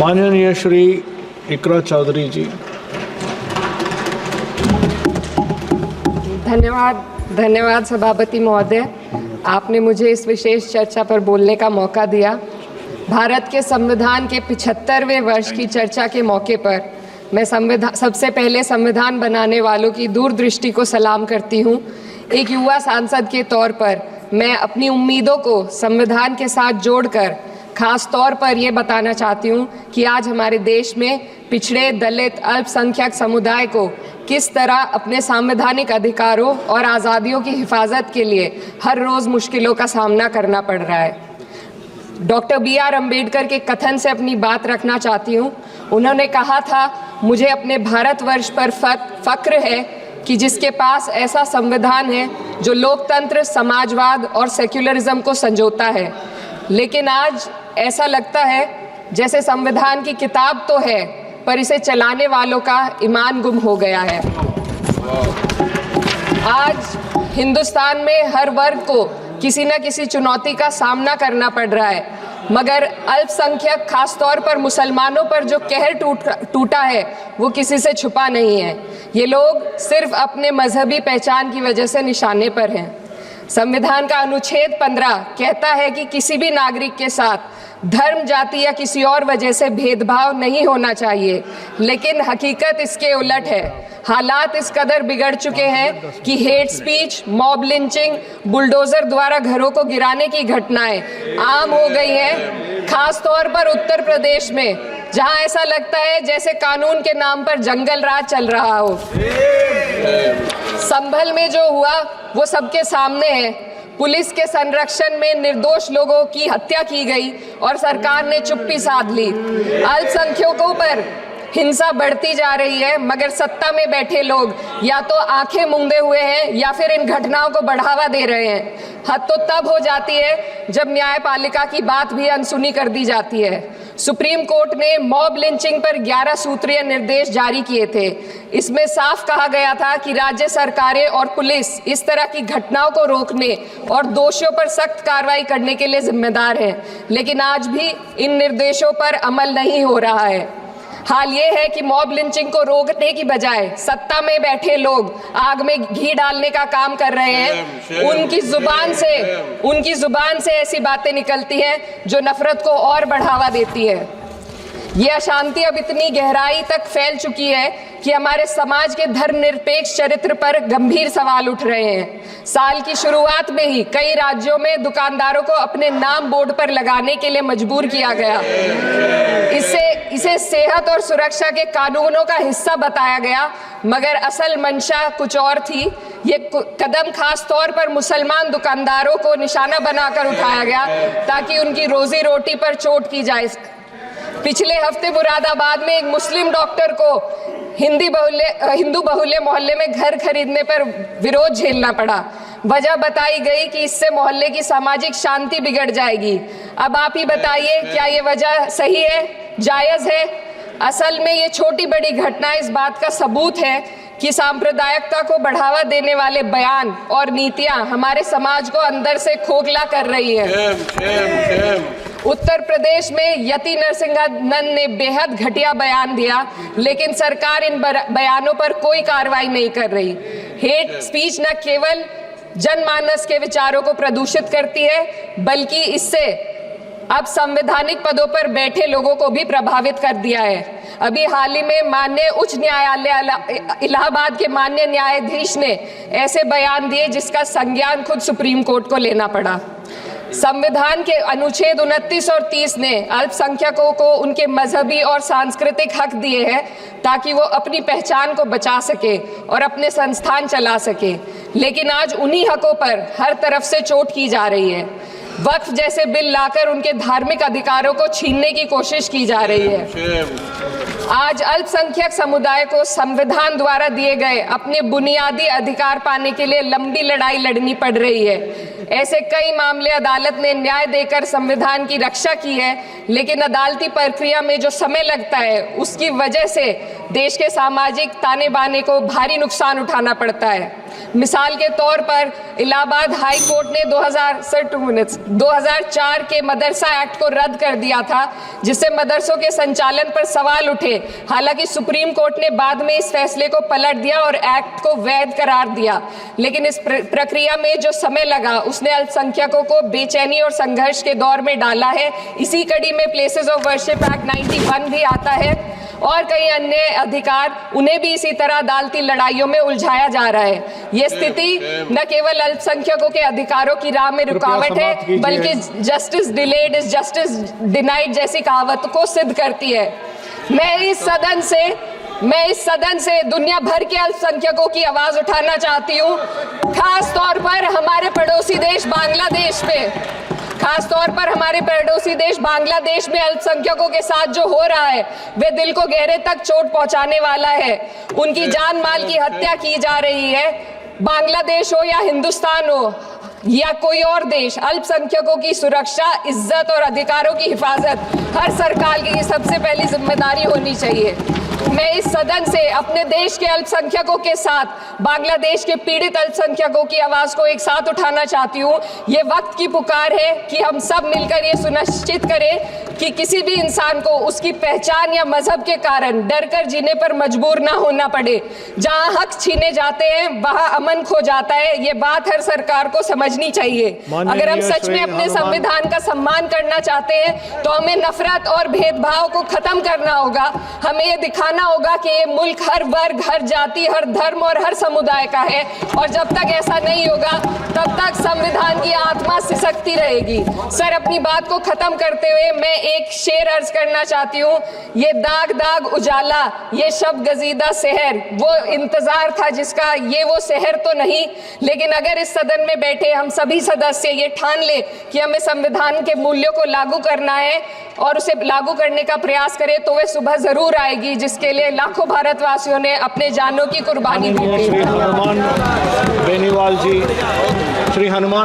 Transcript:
माननीय श्री इकरा चौधरी जी। धन्यवाद सभापति महोदय, आपने मुझे इस विशेष चर्चा पर बोलने का मौका दिया। भारत के संविधान के 75वें वर्ष की चर्चा के मौके पर मैं सबसे पहले संविधान बनाने वालों की दूरदृष्टि को सलाम करती हूँ। एक युवा सांसद के तौर पर मैं अपनी उम्मीदों को संविधान के साथ जोड़कर खास तौर पर ये बताना चाहती हूँ कि आज हमारे देश में पिछड़े, दलित, अल्पसंख्यक समुदाय को किस तरह अपने संवैधानिक अधिकारों और आज़ादियों की हिफाजत के लिए हर रोज़ मुश्किलों का सामना करना पड़ रहा है। Doctor B.R. अम्बेडकर के कथन से अपनी बात रखना चाहती हूँ। उन्होंने कहा था, मुझे अपने भारतवर्ष पर फक्र है कि जिसके पास ऐसा संविधान है जो लोकतंत्र, समाजवाद और सेक्युलरिज्म को संजोता है। लेकिन आज ऐसा लगता है जैसे संविधान की किताब तो है पर इसे चलाने वालों का ईमान गुम हो गया है। आज हिंदुस्तान में हर वर्ग को किसी न किसी चुनौती का सामना करना पड़ रहा है, मगर अल्पसंख्यक खास तौर पर मुसलमानों पर जो कहर टूटा है वो किसी से छुपा नहीं है। ये लोग सिर्फ अपने मजहबी पहचान की वजह से निशाने पर हैं। संविधान का अनुच्छेद 15 कहता है कि किसी भी नागरिक के साथ धर्म, जाति या किसी और वजह से भेदभाव नहीं होना चाहिए, लेकिन हकीकत इसके उलट है। हालात इस कदर बिगड़ चुके हैं कि hate speech, mob lynching, bulldozer द्वारा घरों को गिराने की घटनाएं आम हो गई हैं। खास तौर पर उत्तर प्रदेश में, जहां ऐसा लगता है जैसे कानून के नाम पर जंगल राज चल रहा हो। संभल में जो हुआ वो सबके सामने है। पुलिस के संरक्षण में निर्दोष लोगों की हत्या की गई और सरकार ने चुप्पी साध ली। अल्पसंख्यकों पर हिंसा बढ़ती जा रही है, मगर सत्ता में बैठे लोग या तो आंखें मूंदे हुए हैं या फिर इन घटनाओं को बढ़ावा दे रहे हैं। हद तो तब हो जाती है जब न्यायपालिका की बात भी अनसुनी कर दी जाती है। सुप्रीम कोर्ट ने मॉब लिंचिंग पर 11 सूत्रीय निर्देश जारी किए थे। इसमें साफ कहा गया था कि राज्य सरकारें और पुलिस इस तरह की घटनाओं को रोकने और दोषियों पर सख्त कार्रवाई करने के लिए जिम्मेदार हैं, लेकिन आज भी इन निर्देशों पर अमल नहीं हो रहा है। हाल ये है कि मॉब लिंचिंग को रोकने की बजाय सत्ता में बैठे लोग आग में घी डालने का काम कर रहे हैं। उनकी जुबान से ऐसी बातें निकलती हैं जो नफरत को और बढ़ावा देती है। ये अशांति अब इतनी गहराई तक फैल चुकी है कि हमारे समाज के धर्मनिरपेक्ष चरित्र पर गंभीर सवाल उठ रहे हैं। साल की शुरुआत में ही कई राज्यों में दुकानदारों को अपने नाम बोर्ड पर लगाने के लिए मजबूर किया गया। इसे सेहत और सुरक्षा के कानूनों का हिस्सा बताया गया, मगर असल मंशा कुछ और थी। ये कदम खास तौर पर मुसलमान दुकानदारों को निशाना बनाकर उठाया गया ताकि उनकी रोजी रोटी पर चोट की जाए। पिछले हफ्ते मुरादाबाद में एक मुस्लिम डॉक्टर को हिंदू बहुल्य मोहल्ले में घर खरीदने पर विरोध झेलना पड़ा। वजह बताई गई कि इससे मोहल्ले की सामाजिक शांति बिगड़ जाएगी। अब आप ही बताइए, क्या ये वजह सही है, जायज है? असल में ये छोटी बड़ी घटना इस बात का सबूत है कि सांप्रदायिकता को बढ़ावा देने वाले बयान और नीतियां हमारे समाज को अंदर से खोखला कर रही है। उत्तर प्रदेश में यति नरसिंहानंद ने बेहद घटिया बयान दिया, लेकिन सरकार इन बयानों पर कोई कार्रवाई नहीं कर रही। हेट स्पीच न केवल जनमानस के विचारों को प्रदूषित करती है, बल्कि इससे अब संवैधानिक पदों पर बैठे लोगों को भी प्रभावित कर दिया है। अभी हाल ही में माननीय उच्च न्यायालय इलाहाबाद के माननीय न्यायाधीश ने ऐसे बयान दिए जिसका संज्ञान खुद सुप्रीम कोर्ट को लेना पड़ा। संविधान के अनुच्छेद 29 और 30 ने अल्पसंख्यकों को उनके मजहबी और सांस्कृतिक हक दिए हैं ताकि वो अपनी पहचान को बचा सके और अपने संस्थान चला सके, लेकिन आज उन्हीं हकों पर हर तरफ से चोट की जा रही है। वक्फ जैसे बिल लाकर उनके धार्मिक अधिकारों को छीनने की कोशिश की जा रही है। आज अल्पसंख्यक समुदाय को संविधान द्वारा दिए गए अपने बुनियादी अधिकार पाने के लिए लंबी लड़ाई लड़नी पड़ रही है। ऐसे कई मामले अदालत ने न्याय देकर संविधान की रक्षा की है, लेकिन अदालती प्रक्रिया में जो समय लगता है उसकी वजह से देश के सामाजिक ताने बाने को भारी नुकसान उठाना पड़ता है। मिसाल के तौर पर इलाहाबाद हाई कोर्ट ने 2004 के मदरसा एक्ट को रद्द कर दिया था, जिससे मदरसों के संचालन पर सवाल उठे। हालांकि सुप्रीम कोर्ट ने बाद में इस फैसले को पलट दिया और एक्ट को वैध करार दिया, लेकिन इस प्रक्रिया में जो समय लगा उसने अल्पसंख्यकों को बेचैनी और संघर्ष के दौर में डाला है। इसी कड़ी में प्लेसेस ऑफ वर्शिप एक्ट 91 भी आता है और कई अन्य अधिकार, उन्हें भी इसी तरह अदालती लड़ाइयों में उलझाया जा रहा है। ये स्थिति न केवल अल्पसंख्यकों के अधिकारों की राह में रुकावट है, बल्कि justice delayed is justice denied जैसी कहावत को सिद्ध करती है। मैं इस सदन से दुनिया भर के अल्पसंख्यकों की आवाज उठाना चाहती हूँ, खास तौर पर हमारे पड़ोसी देश बांग्लादेश में अल्पसंख्यकों के साथ जो हो रहा है वे दिल को गहरे तक चोट पहुंचाने वाला है। उनकी जान माल की हत्या की जा रही है। बांग्लादेश हो या हिंदुस्तान हो या कोई और देश, अल्पसंख्यकों की सुरक्षा, इज्जत और अधिकारों की हिफाजत हर सरकार की सबसे पहली जिम्मेदारी होनी चाहिए। मैं इस सदन से अपने देश के अल्पसंख्यकों के साथ बांग्लादेश के पीड़ित अल्पसंख्यकों की आवाज को एक साथ उठाना चाहती हूँ। ये वक्त की पुकार है कि हम सब मिलकर ये सुनिश्चित करें कि किसी भी इंसान को उसकी पहचान या मजहब के कारण डर कर जीने पर मजबूर ना होना पड़े। जहाँ हक छीने जाते हैं वहाँ अमन खो जाता है। ये बात हर सरकार को समझनी चाहिए। अगर हम सच में अपने संविधान का सम्मान करना चाहते हैं तो हमें नफरत और भेदभाव को खत्म करना होगा। हमें ये दिखाना होगा कि ये मुल्क हर वर्ग, हर जाति, हर धर्म और हर समुदाय का है, और जब तक ऐसा नहीं होगा तब तक संविधान की आत्मा सिसकती रहेगी। सर, अपनी बात को खत्म करते हुए मैं एक शेर अर्ज करना चाहती हूँ। ये दाग दाग उजाला, ये शब गजीदा शहर, वो इंतजार था जिसका, ये वो शहर तो नहीं। लेकिन अगर इस सदन में बैठे हम सभी सदस्य ये ठान ले कि हमें संविधान के मूल्यों को लागू करना है और उसे लागू करने का प्रयास करें, तो वह सुबह जरूर आएगी जिसके लिए लाखों भारतवासियों ने अपने जानों की कुर्बानी दी थी। श्री हनुमान बेनीवाल जी, श्री हनुमान